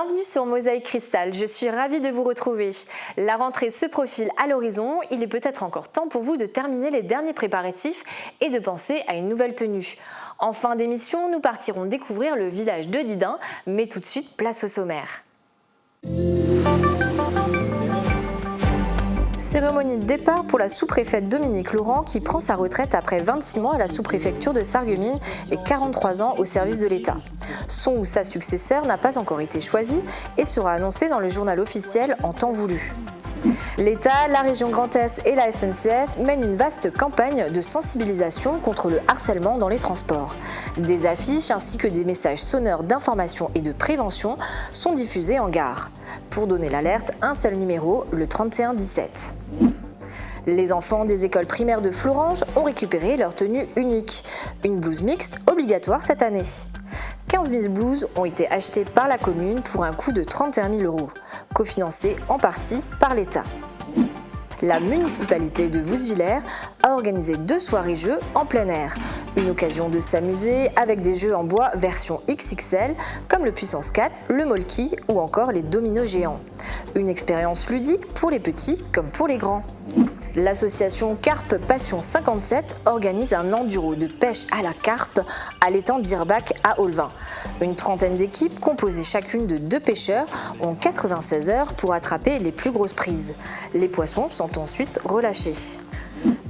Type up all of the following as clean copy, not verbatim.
Bienvenue sur Mosaïque Cristal, je suis ravie de vous retrouver. La rentrée se profile à l'horizon, il est peut-être encore temps pour vous de terminer les derniers préparatifs et de penser à une nouvelle tenue. En fin d'émission, nous partirons découvrir le village de Didin, mais tout de suite, place au sommaire. Cérémonie de départ pour la sous-préfète Dominique Laurent qui prend sa retraite après 26 mois à la sous-préfecture de Sarreguemines et 43 ans au service de l'État. Son ou sa successeur n'a pas encore été choisi et sera annoncé dans le journal officiel en temps voulu. L'État, la région Grand Est et la SNCF mènent une vaste campagne de sensibilisation contre le harcèlement dans les transports. Des affiches ainsi que des messages sonores d'information et de prévention sont diffusés en gare. Pour donner l'alerte, un seul numéro, le 3117. Les enfants des écoles primaires de Florange ont récupéré leur tenue unique, une blouse mixte obligatoire cette année. 15 000 blouses ont été achetées par la commune pour un coût de 31 000 €, cofinancés en partie par l'État. La municipalité de Vousvillers a organisé 2 soirées-jeux en plein air. Une occasion de s'amuser avec des jeux en bois version XXL comme le Puissance 4, le Molki ou encore les dominos géants. Une expérience ludique pour les petits comme pour les grands. L'association Carpe Passion 57 organise un enduro de pêche à la carpe à l'étang d'Irbach à Olvin. Une trentaine d'équipes composées chacune de 2 pêcheurs ont 96 heures pour attraper les plus grosses prises. Les poissons sont ensuite relâchés.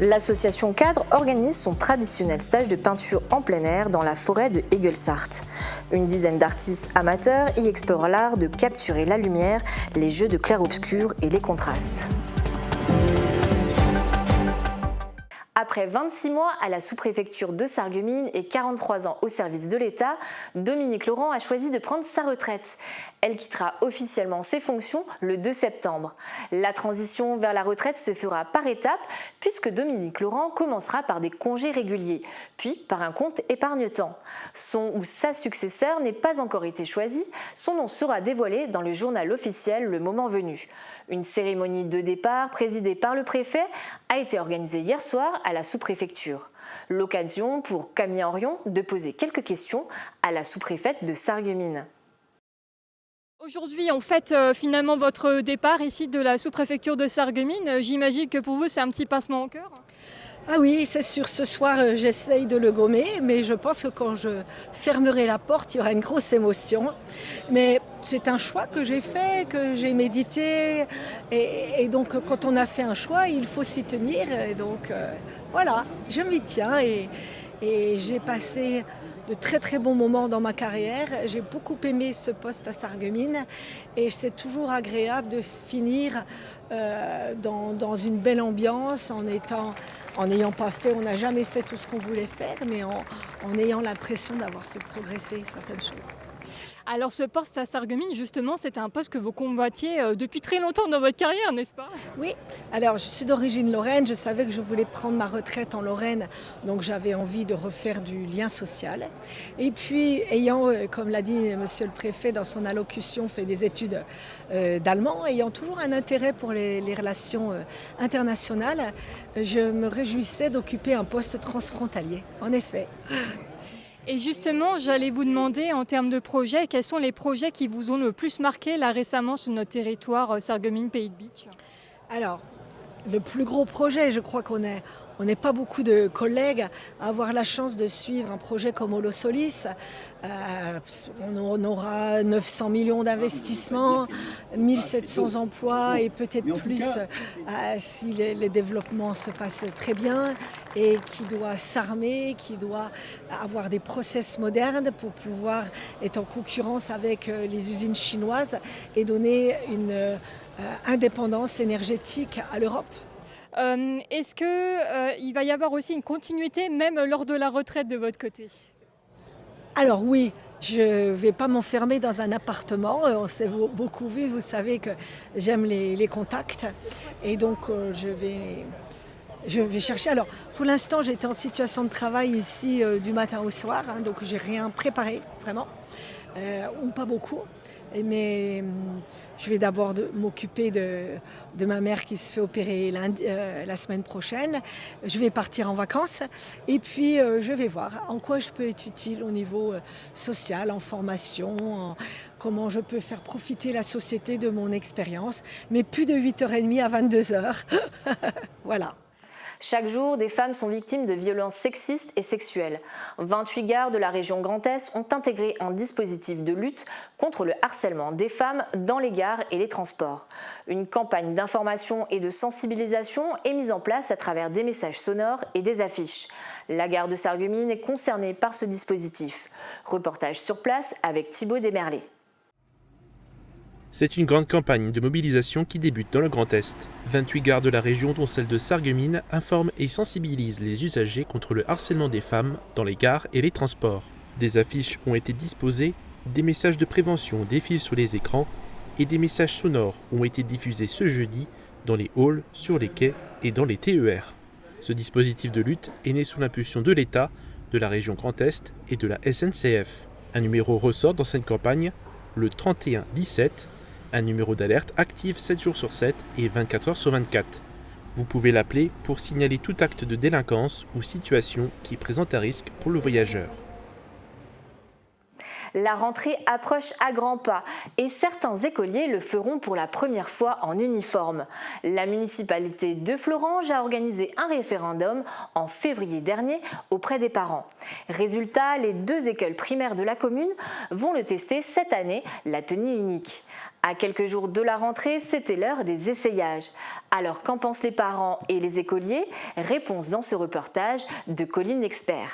L'association Cadre organise son traditionnel stage de peinture en plein air dans la forêt de Hegelsart. Une dizaine d'artistes amateurs y explorent l'art de capturer la lumière, les jeux de clair-obscur et les contrastes. Après 26 mois à la sous-préfecture de Sarreguemines et 43 ans au service de l'État, Dominique Laurent a choisi de prendre sa retraite. Elle quittera officiellement ses fonctions le 2 septembre. La transition vers la retraite se fera par étapes puisque Dominique Laurent commencera par des congés réguliers, puis par un compte épargne-temps. Son ou sa successeur n'est pas encore été choisi, son nom sera dévoilé dans le journal officiel le moment venu. Une cérémonie de départ présidée par le préfet a été organisée hier soir à la sous-préfecture. L'occasion pour Camille Henrion de poser quelques questions à la sous-préfète de Sarreguemines. Aujourd'hui, on fête finalement votre départ ici de la sous-préfecture de Sarreguemines. J'imagine que pour vous, c'est un petit pincement au cœur. Ah oui, c'est sûr, ce soir j'essaye de le gommer, mais je pense que quand je fermerai la porte, il y aura une grosse émotion. Mais c'est un choix que j'ai fait, que j'ai médité, et donc quand on a fait un choix, il faut s'y tenir. Et donc voilà, je m'y tiens et j'ai passé de très très bons moments dans ma carrière. J'ai beaucoup aimé ce poste à Sarreguemines et c'est toujours agréable de finir dans une belle ambiance en n'ayant pas fait, on n'a jamais fait tout ce qu'on voulait faire, mais en ayant l'impression d'avoir fait progresser certaines choses. Alors ce poste à Sarreguemines, justement, c'est un poste que vous combattiez depuis très longtemps dans votre carrière, n'est-ce pas? Oui, alors je suis d'origine lorraine, je savais que je voulais prendre ma retraite en Lorraine, donc j'avais envie de refaire du lien social. Et puis, ayant, comme l'a dit monsieur le préfet dans son allocution, fait des études d'allemand, ayant toujours un intérêt pour les relations internationales, je me réjouissais d'occuper un poste transfrontalier, en effet. Et justement, j'allais vous demander en termes de projets, quels sont les projets qui vous ont le plus marqué là récemment sur notre territoire Sarreguemines-Pays de Bitche? Alors, le plus gros projet, je crois qu'on n'est pas beaucoup de collègues à avoir la chance de suivre un projet comme Holosolis. On aura 900 millions d'investissements, 1700 emplois et peut-être plus si les développements se passent très bien et qui doit s'armer, qui doit avoir des process modernes pour pouvoir être en concurrence avec les usines chinoises et donner une indépendance énergétique à l'Europe. Est-ce qu'il va y avoir aussi une continuité même lors de la retraite de votre côté? Alors oui, je ne vais pas m'enfermer dans un appartement. On s'est beaucoup vu, vous savez que j'aime les contacts. Et donc je vais chercher. Alors pour l'instant, j'étais en situation de travail ici du matin au soir, donc j'ai rien préparé vraiment, ou pas beaucoup. Mais je vais d'abord m'occuper de ma mère qui se fait opérer la semaine prochaine. Je vais partir en vacances et puis je vais voir en quoi je peux être utile au niveau social, en formation, comment je peux faire profiter la société de mon expérience. Mais plus de 8h30 à 22h. Voilà. Chaque jour, des femmes sont victimes de violences sexistes et sexuelles. 28 gares de la région Grand Est ont intégré un dispositif de lutte contre le harcèlement des femmes dans les gares et les transports. Une campagne d'information et de sensibilisation est mise en place à travers des messages sonores et des affiches. La gare de Sarreguemines est concernée par ce dispositif. Reportage sur place avec Thibaut Desmerlés. C'est une grande campagne de mobilisation qui débute dans le Grand Est. 28 gares de la région, dont celle de Sarreguemines, informent et sensibilisent les usagers contre le harcèlement des femmes dans les gares et les transports. Des affiches ont été disposées, des messages de prévention défilent sur les écrans et des messages sonores ont été diffusés ce jeudi dans les halls, sur les quais et dans les TER. Ce dispositif de lutte est né sous l'impulsion de l'État, de la région Grand Est et de la SNCF. Un numéro ressort dans cette campagne, le 3117, un numéro d'alerte actif 7 jours sur 7 et 24 heures sur 24. Vous pouvez l'appeler pour signaler tout acte de délinquance ou situation qui présente un risque pour le voyageur. La rentrée approche à grands pas et certains écoliers le feront pour la première fois en uniforme. La municipalité de Fleuranges a organisé un référendum en février dernier auprès des parents. Résultat, les 2 écoles primaires de la commune vont le tester cette année, la tenue unique. À quelques jours de la rentrée, c'était l'heure des essayages. Alors qu'en pensent les parents et les écoliers? Réponse dans ce reportage de Colline Expert.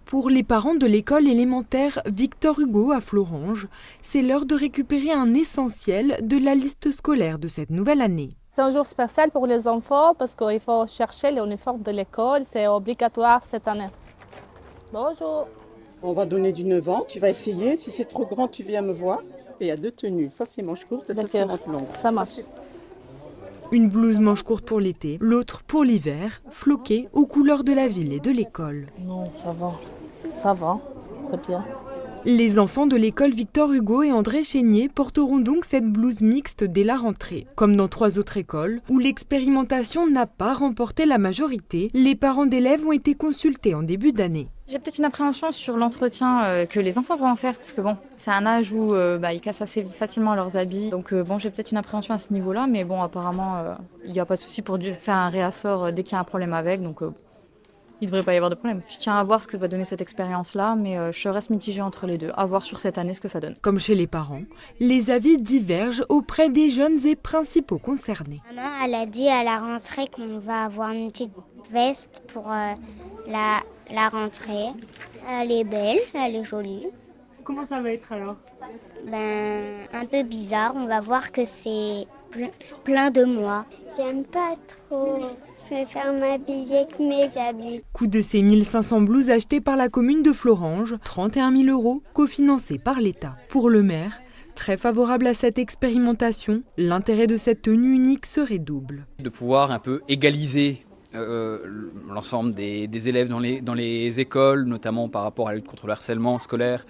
Pour les parents de l'école élémentaire Victor Hugo à Fleuranges, c'est l'heure de récupérer un essentiel de la liste scolaire de cette nouvelle année. C'est un jour spécial pour les enfants parce qu'il faut chercher l'uniforme de l'école, c'est obligatoire cette année. Bonjour. On va donner du 9 ans, tu vas essayer, si c'est trop grand tu viens me voir. Et il y a 2 tenues, ça c'est manche courte et ça c'est manche longue. Ça marche. Une blouse manche courte pour l'été, l'autre pour l'hiver, floquée aux couleurs de la ville et de l'école. Non, ça va, c'est bien. Les enfants de l'école Victor Hugo et André Chénier porteront donc cette blouse mixte dès la rentrée. Comme dans 3 autres écoles, où l'expérimentation n'a pas remporté la majorité, les parents d'élèves ont été consultés en début d'année. J'ai peut-être une appréhension sur l'entretien que les enfants vont en faire, parce que bon, c'est un âge où ils cassent assez facilement leurs habits. Donc j'ai peut-être une appréhension à ce niveau-là, mais bon, apparemment, il n'y a pas de souci pour faire un réassort dès qu'il y a un problème avec, donc il ne devrait pas y avoir de problème. Je tiens à voir ce que va donner cette expérience-là, mais je reste mitigée entre les deux, à voir sur cette année ce que ça donne. Comme chez les parents, les avis divergent auprès des jeunes et principaux concernés. Maman, elle a dit à la rentrée qu'on va avoir une petite veste pour la rentrée. Elle est belle, elle est jolie. Comment ça va être alors? Un peu bizarre, on va voir que c'est plein de moi. J'aime pas trop, je préfère m'habiller avec mes habits. Coût de ces 1500 blouses achetées par la commune de Fleuranges, 31 000 € cofinancés par l'État. Pour le maire, très favorable à cette expérimentation, l'intérêt de cette tenue unique serait double. De pouvoir un peu égaliser l'ensemble des élèves dans les écoles, notamment par rapport à la lutte contre le harcèlement scolaire,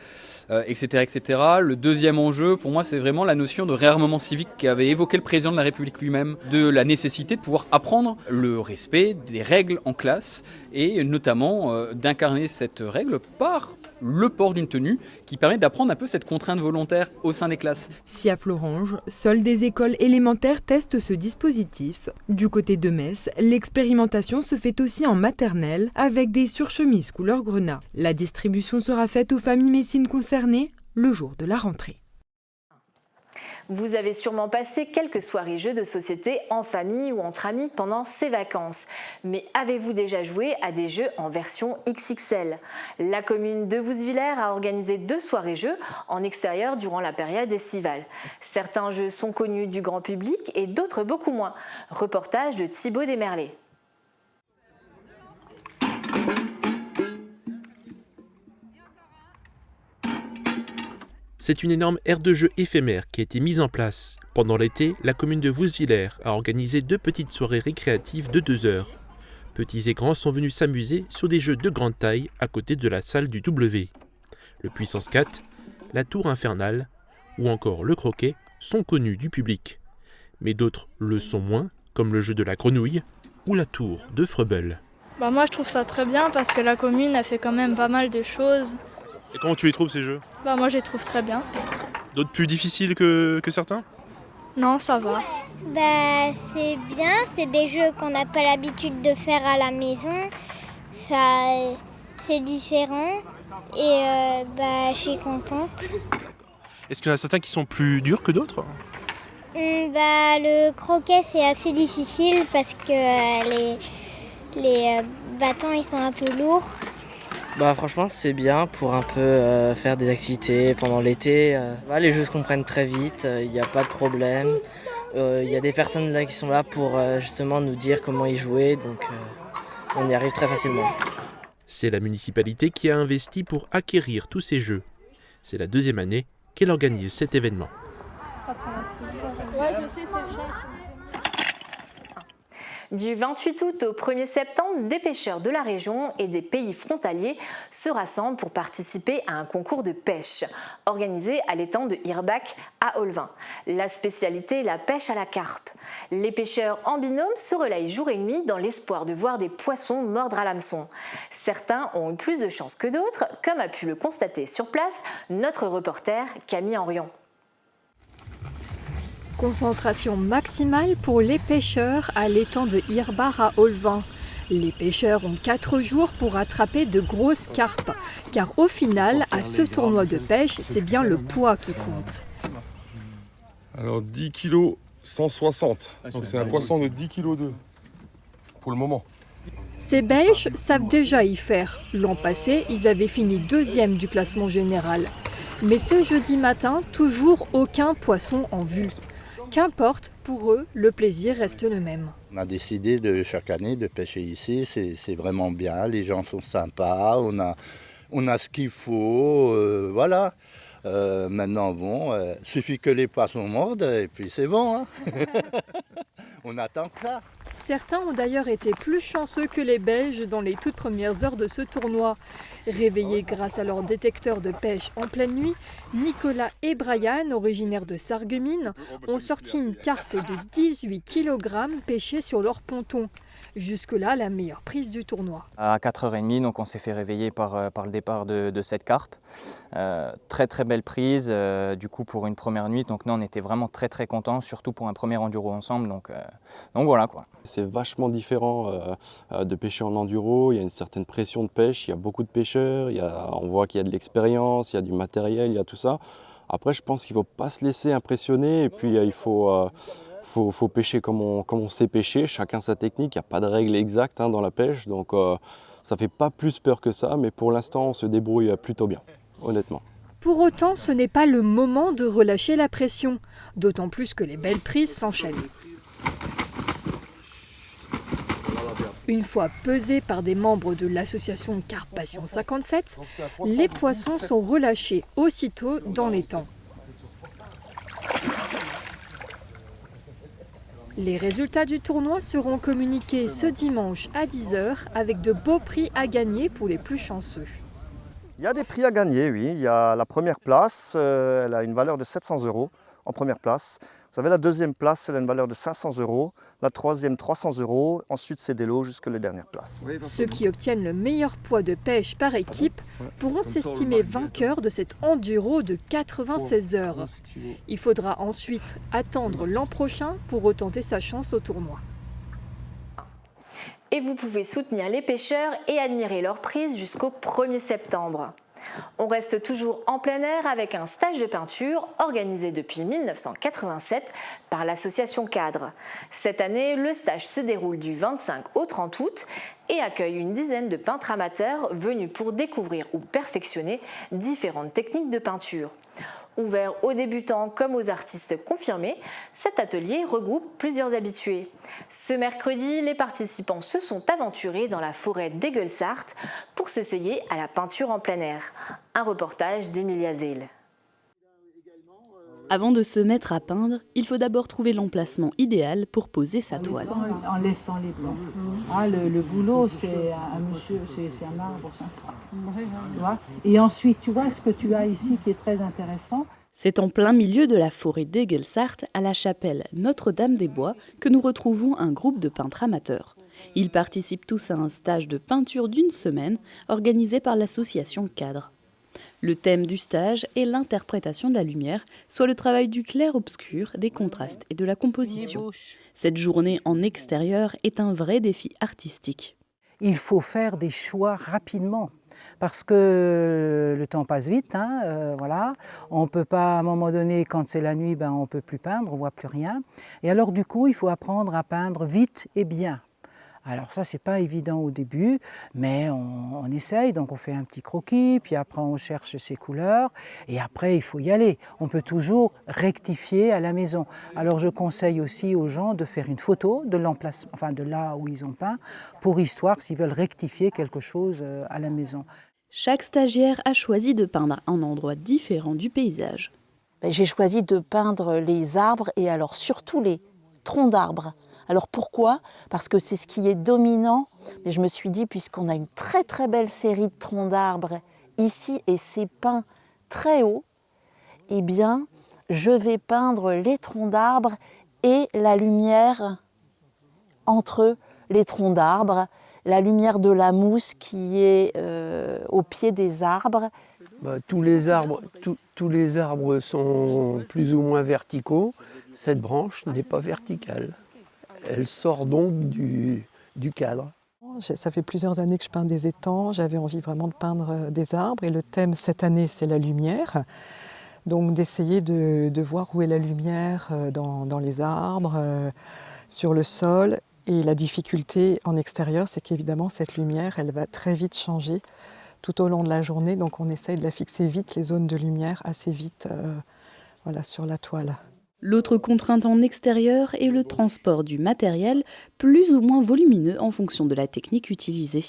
etc., etc. Le deuxième enjeu, pour moi, c'est vraiment la notion de réarmement civique qu'avait évoqué le président de la République lui-même, de la nécessité de pouvoir apprendre le respect des règles en classe et notamment d'incarner cette règle par le port d'une tenue qui permet d'apprendre un peu cette contrainte volontaire au sein des classes. Si à Fleuranges, seules des écoles élémentaires testent ce dispositif. Du côté de Metz, l'expérimentation se fait aussi en maternelle avec des surchemises couleur grenat. La distribution sera faite aux familles messines concernées le jour de la rentrée. Vous avez sûrement passé quelques soirées jeux de société en famille ou entre amis pendant ces vacances. Mais avez-vous déjà joué à des jeux en version XXL? La commune de Vousvillers a organisé 2 soirées jeux en extérieur durant la période estivale. Certains jeux sont connus du grand public et d'autres beaucoup moins. Reportage de Thibaut Desmerlés. C'est une énorme aire de jeu éphémère qui a été mise en place. Pendant l'été, la commune de Vousvillers a organisé 2 petites soirées récréatives de 2 heures. Petits et grands sont venus s'amuser sur des jeux de grande taille à côté de la salle du W. Le Puissance 4, la tour infernale ou encore le croquet sont connus du public. Mais d'autres le sont moins, comme le jeu de la grenouille ou la tour de Freubel. Moi je trouve ça très bien parce que la commune a fait quand même pas mal de choses. Et comment tu les trouves ces jeux ? Moi je les trouve très bien. D'autres plus difficiles que certains ? Non, ça va. C'est bien, c'est des jeux qu'on n'a pas l'habitude de faire à la maison. C'est différent et je suis contente. Est-ce qu'il y en a certains qui sont plus durs que d'autres ? Le croquet c'est assez difficile parce que les bâtons ils sont un peu lourds. Franchement c'est bien pour un peu faire des activités pendant l'été. Les jeux se comprennent très vite, il n'y a pas de problème. Il y a des personnes là qui sont là pour justement nous dire comment y jouer, donc on y arrive très facilement. C'est la municipalité qui a investi pour acquérir tous ces jeux. C'est la 2e année qu'elle organise cet événement. Ouais, je sais, c'est cher. Du 28 août au 1er septembre, des pêcheurs de la région et des pays frontaliers se rassemblent pour participer à un concours de pêche organisé à l'étang de Hirbach à Olvin. La spécialité est la pêche à la carpe. Les pêcheurs en binôme se relayent jour et nuit dans l'espoir de voir des poissons mordre à l'hameçon. Certains ont eu plus de chance que d'autres, comme a pu le constater sur place notre reporter Camille Henrion. Concentration maximale pour les pêcheurs à l'étang de Hirbach à Olvin. Les pêcheurs ont 4 jours pour attraper de grosses carpes, car au final, à ce tournoi de pêche, c'est bien le poids qui compte. Alors 10 kg 160, donc c'est un poisson de 10 kg 2 pour le moment. Ces Belges savent déjà y faire. L'an passé, ils avaient fini 2e du classement général. Mais ce jeudi matin, toujours aucun poisson en vue. Qu'importe, pour eux, le plaisir reste le même. On a décidé chaque année de pêcher ici, c'est vraiment bien, les gens sont sympas, on a ce qu'il faut, voilà. Maintenant, suffit que les poissons mordent et puis c'est bon. Hein. On attend que ça. Certains ont d'ailleurs été plus chanceux que les Belges dans les toutes premières heures de ce tournoi. Réveillés grâce à leur détecteur de pêche en pleine nuit, Nicolas et Brian, originaires de Sarreguemines, ont sorti une carpe de 18 kg pêchée sur leur ponton. Jusque-là, la meilleure prise du tournoi. À 4h30, donc on s'est fait réveiller par le départ de cette carpe. Très très belle prise, du coup pour une première nuit. Donc nous on était vraiment très très contents, surtout pour un premier enduro ensemble. Donc voilà quoi. C'est vachement différent de pêcher en enduro. Il y a une certaine pression de pêche, il y a beaucoup de pêcheurs, on voit qu'il y a de l'expérience, il y a du matériel, il y a tout ça. Après je pense qu'il ne faut pas se laisser impressionner et puis il faut pêcher comme on sait pêcher, chacun sa technique, il n'y a pas de règle exacte dans la pêche, donc ça ne fait pas plus peur que ça, mais pour l'instant on se débrouille plutôt bien, honnêtement. Pour autant, ce n'est pas le moment de relâcher la pression, d'autant plus que les belles prises s'enchaînent. Une fois pesés par des membres de l'association Carpe Passion 57, les poissons sont relâchés aussitôt dans l'étang. Les résultats du tournoi seront communiqués ce dimanche à 10h avec de beaux prix à gagner pour les plus chanceux. Il y a des prix à gagner, oui. Il y a la première place, elle a une valeur de 700 € en première place. Vous avez la deuxième place, elle a une valeur de 500 €. La troisième, 300 €. Ensuite, c'est des lots jusqu'à la dernière place. Ceux qui obtiennent le meilleur poids de pêche par équipe pourront s'estimer vainqueurs de cet enduro de 96 heures. Il faudra ensuite attendre l'an prochain pour retenter sa chance au tournoi. Et vous pouvez soutenir les pêcheurs et admirer leur prise jusqu'au 1er septembre. On reste toujours en plein air avec un stage de peinture organisé depuis 1987 par l'association Cadre. Cette année, le stage se déroule du 25 au 30 août et accueille une dizaine de peintres amateurs venus pour découvrir ou perfectionner différentes techniques de peinture. Ouvert aux débutants comme aux artistes confirmés, cet atelier regroupe plusieurs habitués. Ce mercredi, les participants se sont aventurés dans la forêt d'Egelsart pour s'essayer à la peinture en plein air. Un reportage d'Emilia Zeil. Avant de se mettre à peindre, il faut d'abord trouver l'emplacement idéal pour poser sa toile. En laissant les blancs. Ah, le boulot, c'est un monsieur, c'est un arbre sympa. Tu vois. Et ensuite, tu vois ce que tu as ici qui est très intéressant. C'est en plein milieu de la forêt d'Egelsart, à la chapelle Notre-Dame-des-Bois, que nous retrouvons un groupe de peintres amateurs. Ils participent tous à un stage de peinture d'1 semaine organisé par l'association Cadre. Le thème du stage est l'interprétation de la lumière, soit le travail du clair-obscur, des contrastes et de la composition. Cette journée en extérieur est un vrai défi artistique. Il faut faire des choix rapidement parce que le temps passe vite. Voilà. On ne peut pas, à un moment donné, quand c'est la nuit, on ne peut plus peindre, on ne voit plus rien. Et alors du coup, il faut apprendre à peindre vite et bien. Alors ça, c'est pas évident au début, mais on essaye, donc on fait un petit croquis, puis après on cherche ses couleurs, et après il faut y aller. On peut toujours rectifier à la maison. Alors je conseille aussi aux gens de faire une photo de l'emplacement, enfin de là où ils ont peint, pour histoire s'ils veulent rectifier quelque chose à la maison. Chaque stagiaire a choisi de peindre un endroit différent du paysage. J'ai choisi de peindre les arbres, et alors surtout les troncs d'arbres. Alors pourquoi ? Parce que c'est ce qui est dominant, mais je me suis dit, puisqu'on a une très très belle série de troncs d'arbres ici, et c'est peint très haut, eh bien, je vais peindre les troncs d'arbres et la lumière entre les troncs d'arbres, la lumière de la mousse qui est au pied des arbres. Tous les arbres sont plus ou moins verticaux. Cette branche n'est pas verticale. Elle sort donc du cadre. Ça fait plusieurs années que je peins des étangs. J'avais envie vraiment de peindre des arbres. Et le thème cette année, c'est la lumière. Donc d'essayer de voir où est la lumière dans les arbres, sur le sol. Et la difficulté en extérieur, c'est qu'évidemment, cette lumière, elle va très vite changer tout au long de la journée. Donc on essaye de la fixer vite, les zones de lumière, assez vite sur la toile. L'autre contrainte en extérieur est le transport du matériel, plus ou moins volumineux en fonction de la technique utilisée.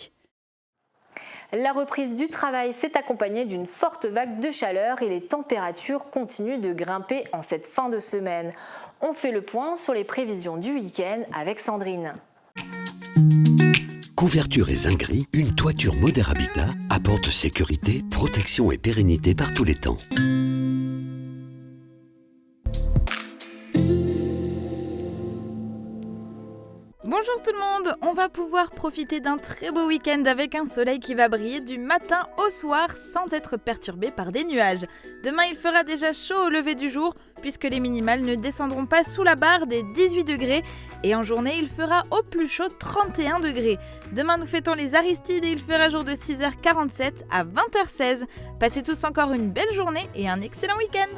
La reprise du travail s'est accompagnée d'une forte vague de chaleur et les températures continuent de grimper en cette fin de semaine. On fait le point sur les prévisions du week-end avec Sandrine. Couverture et zinguerie, une toiture Moder Habitat apporte sécurité, protection et pérennité par tous les temps. Bonjour tout le monde, on va pouvoir profiter d'un très beau week-end avec un soleil qui va briller du matin au soir sans être perturbé par des nuages. Demain il fera déjà chaud au lever du jour puisque les minimales ne descendront pas sous la barre des 18 degrés et en journée il fera au plus chaud 31 degrés. Demain nous fêtons les Aristides et il fera jour de 6h47 à 20h16. Passez tous encore une belle journée et un excellent week-end.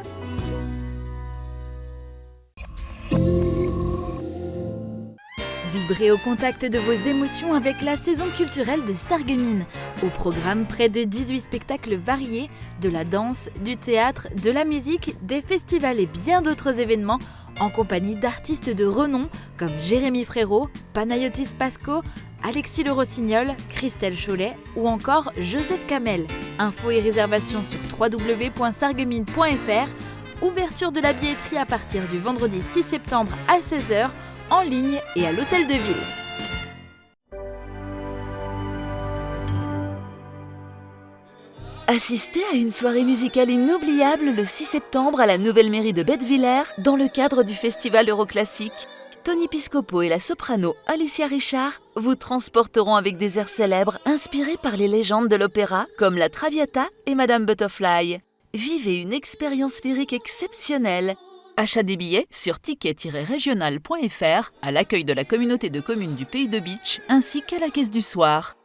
Vibrez au contact de vos émotions avec la saison culturelle de Sarreguemines. Au programme, près de 18 spectacles variés, de la danse, du théâtre, de la musique, des festivals et bien d'autres événements, en compagnie d'artistes de renom comme Jérémy Frérot, Panayotis Pasco, Alexis Le Rossignol, Christelle Cholet ou encore Joseph Kamel. Infos et réservations sur www.sarreguemines.fr. Ouverture de la billetterie à partir du vendredi 6 septembre à 16h, en ligne et à l'hôtel de ville. Assistez à une soirée musicale inoubliable le 6 septembre à la Nouvelle Mairie de Bettviller dans le cadre du Festival Euroclassique. Tony Piscopo et la soprano Alicia Richard vous transporteront avec des airs célèbres inspirés par les légendes de l'opéra comme la Traviata et Madame Butterfly. Vivez une expérience lyrique exceptionnelle. Achat des billets sur ticket-régional.fr à l'accueil de la communauté de communes du Pays de Bitche ainsi qu'à la caisse du soir.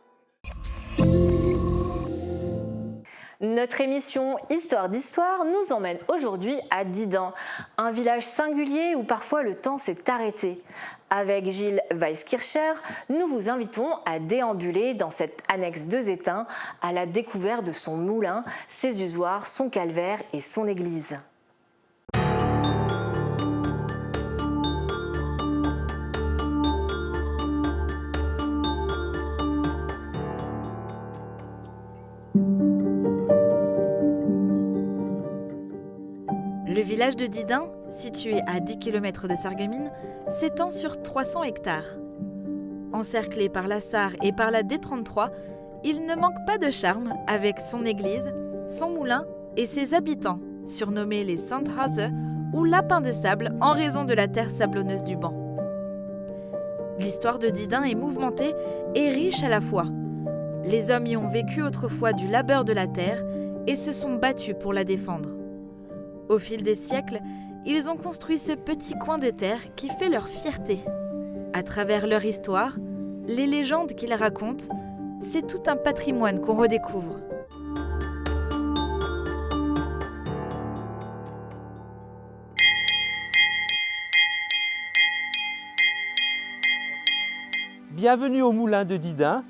Notre émission Histoire d'Histoire nous emmène aujourd'hui à Didin, un village singulier où parfois le temps s'est arrêté. Avec Gilles Weiskircher, nous vous invitons à déambuler dans cette annexe de Zétain à la découverte de son moulin, ses usoirs, son calvaire et son église. Le village de Didin, situé à 10 km de Sarreguemines, s'étend sur 300 hectares. Encerclé par la Sarre et par la D33, il ne manque pas de charme avec son église, son moulin et ses habitants, surnommés les Sandhase ou lapins de sable en raison de la terre sablonneuse du banc. L'histoire de Didin est mouvementée et riche à la fois. Les hommes y ont vécu autrefois du labeur de la terre et se sont battus pour la défendre. Au fil des siècles, ils ont construit ce petit coin de terre qui fait leur fierté. À travers leur histoire, les légendes qu'ils racontent, c'est tout un patrimoine qu'on redécouvre. Bienvenue au moulin de Didin.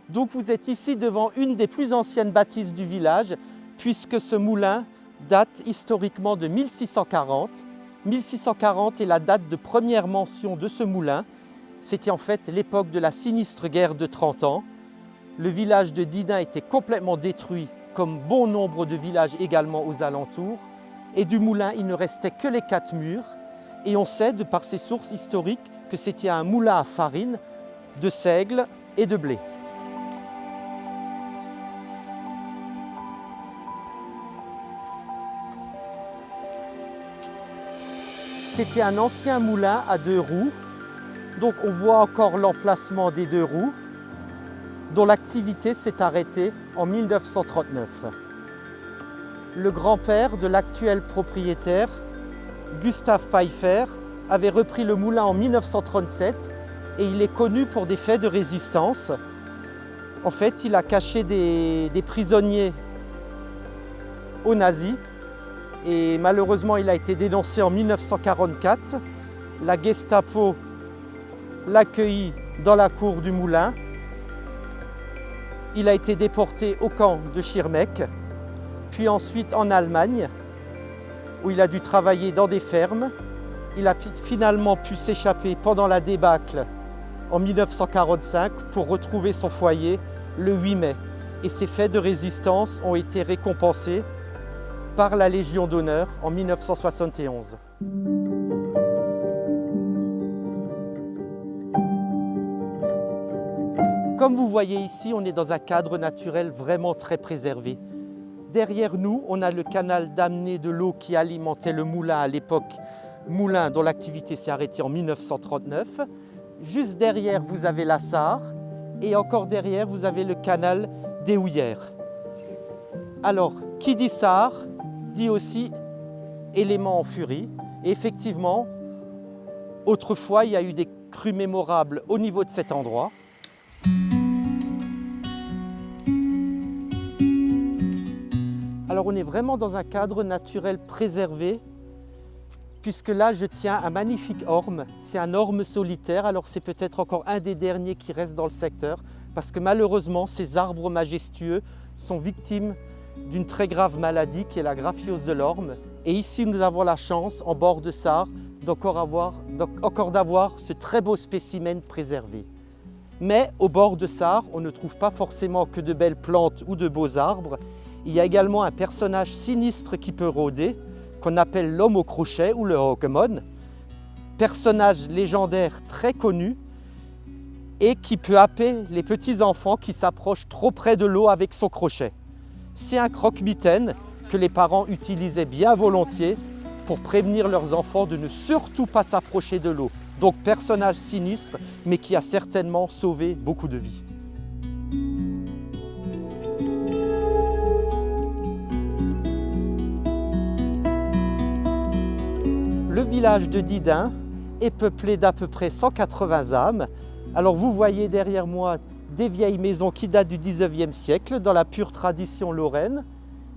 Donc vous êtes ici devant une des plus anciennes bâtisses du village, puisque ce moulin date historiquement de 1640. 1640 est la date de première mention de ce moulin. C'était en fait l'époque de la sinistre guerre de 30 ans. Le village de Didin était complètement détruit, comme bon nombre de villages également aux alentours. Et du moulin, il ne restait que les 4 murs. Et on sait, de par ces sources historiques, que c'était un moulin à farine, de seigle et de blé. C'était un ancien moulin à 2 roues, donc on voit encore l'emplacement des 2 roues, dont l'activité s'est arrêtée en 1939. Le grand-père de l'actuel propriétaire, Gustave Pfeiffer, avait repris le moulin en 1937 et il est connu pour des faits de résistance. En fait, il a caché des prisonniers aux nazis et malheureusement, il a été dénoncé en 1944. La Gestapo l'accueillit dans la cour du moulin. Il a été déporté au camp de Schirmeck, puis ensuite en Allemagne, où il a dû travailler dans des fermes. Il a finalement pu s'échapper pendant la débâcle en 1945 pour retrouver son foyer le 8 mai. Et ses faits de résistance ont été récompensés par la Légion d'honneur en 1971. Comme vous voyez ici, on est dans un cadre naturel vraiment très préservé. Derrière nous, on a le canal d'amener de l'eau qui alimentait le moulin à l'époque, moulin dont l'activité s'est arrêtée en 1939. Juste derrière, vous avez la Sarre et encore derrière, vous avez le canal des Houillères. Alors, qui dit Sarre, dit aussi éléments en furie. Et effectivement, autrefois, il y a eu des crues mémorables au niveau de cet endroit. Alors, on est vraiment dans un cadre naturel préservé, puisque là, je tiens un magnifique orme. C'est un orme solitaire, alors c'est peut-être encore un des derniers qui reste dans le secteur, parce que malheureusement, ces arbres majestueux sont victimes d'une très grave maladie qui est la graphiose de l'orme. Et ici, nous avons la chance, en bord de Sarre, encore d'avoir ce très beau spécimen préservé. Mais au bord de Sarre, on ne trouve pas forcément que de belles plantes ou de beaux arbres. Il y a également un personnage sinistre qui peut rôder, qu'on appelle l'homme au crochet ou le Hokemon, personnage légendaire très connu et qui peut happer les petits enfants qui s'approchent trop près de l'eau avec son crochet. C'est un croque-mitaine que les parents utilisaient bien volontiers pour prévenir leurs enfants de ne surtout pas s'approcher de l'eau. Donc personnage sinistre, mais qui a certainement sauvé beaucoup de vies. Le village de Didin est peuplé d'à peu près 180 âmes. Alors vous voyez derrière moi des vieilles maisons qui datent du 19e siècle, dans la pure tradition lorraine.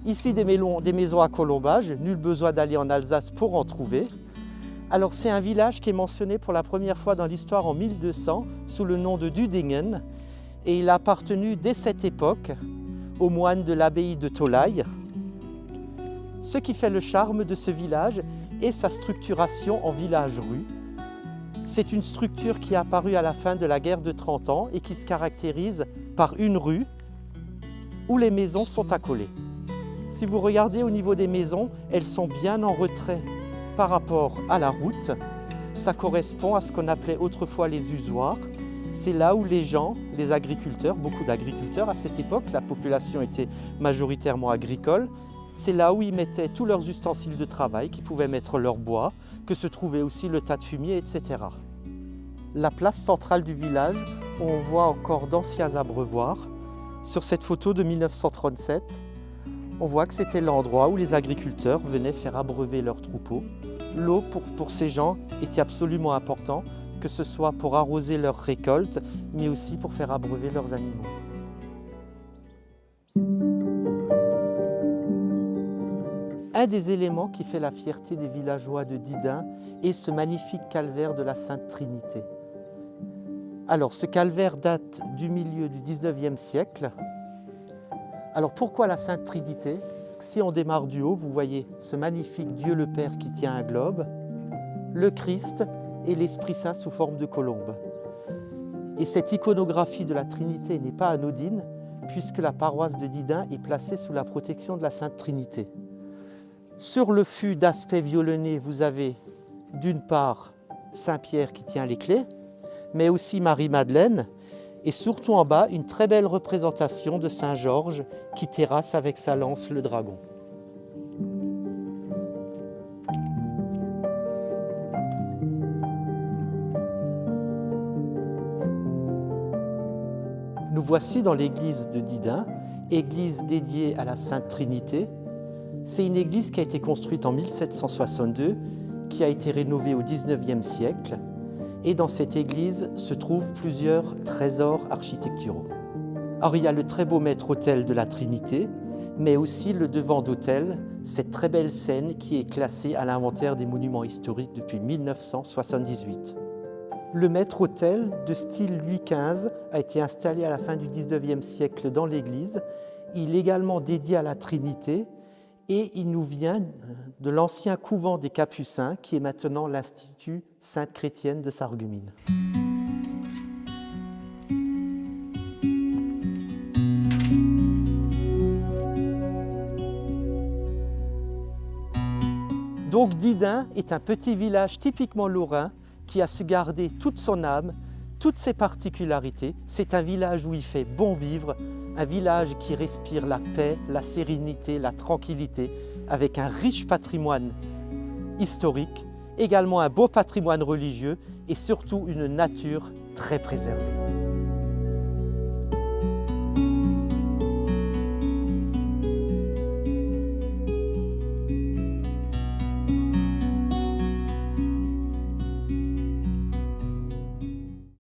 Ici des maisons à colombage, nul besoin d'aller en Alsace pour en trouver. Alors c'est un village qui est mentionné pour la première fois dans l'histoire en 1200 sous le nom de Dudingen. Et il a appartenu dès cette époque aux moines de l'abbaye de Tolaï. Ce qui fait le charme de ce village est sa structuration en village-rue. C'est une structure qui est apparue à la fin de la guerre de 30 ans et qui se caractérise par une rue où les maisons sont accolées. Si vous regardez au niveau des maisons, elles sont bien en retrait par rapport à la route. Ça correspond à ce qu'on appelait autrefois les usoirs. C'est là où les gens, les agriculteurs, beaucoup d'agriculteurs à cette époque, la population était majoritairement agricole, c'est là où ils mettaient tous leurs ustensiles de travail, qui pouvaient mettre leur bois, que se trouvait aussi le tas de fumier, etc. La place centrale du village, on voit encore d'anciens abreuvoirs. Sur cette photo de 1937, on voit que c'était l'endroit où les agriculteurs venaient faire abreuver leurs troupeaux. L'eau pour ces gens était absolument important, que ce soit pour arroser leurs récoltes, mais aussi pour faire abreuver leurs animaux. Un des éléments qui fait la fierté des villageois de Didin est ce magnifique calvaire de la Sainte Trinité. Alors, ce calvaire date du milieu du 19e siècle. Alors, pourquoi la Sainte Trinité? Si on démarre du haut, vous voyez ce magnifique Dieu le Père qui tient un globe, le Christ et l'Esprit Saint sous forme de colombe. Et cette iconographie de la Trinité n'est pas anodine, puisque la paroisse de Didin est placée sous la protection de la Sainte Trinité. Sur le fût d'aspect violonné, vous avez d'une part Saint-Pierre qui tient les clés, mais aussi Marie-Madeleine, et surtout en bas, une très belle représentation de Saint-Georges qui terrasse avec sa lance le dragon. Nous voici dans l'église de Didin, église dédiée à la Sainte Trinité. C'est une église qui a été construite en 1762, qui a été rénovée au XIXe siècle. Et dans cette église se trouvent plusieurs trésors architecturaux. Alors il y a le très beau maître-autel de la Trinité, mais aussi le devant d'autel, cette très belle scène qui est classée à l'inventaire des monuments historiques depuis 1978. Le maître-autel de style Louis XV a été installé à la fin du XIXe siècle dans l'église. Il est également dédié à la Trinité et il nous vient de l'ancien couvent des Capucins qui est maintenant l'Institut Sainte-Chrétienne de Sarreguemines. Donc Didin est un petit village typiquement lorrain qui a su garder toute son âme, toutes ses particularités. C'est un village où il fait bon vivre, un village qui respire la paix, la sérénité, la tranquillité, avec un riche patrimoine historique, également un beau patrimoine religieux et surtout une nature très préservée.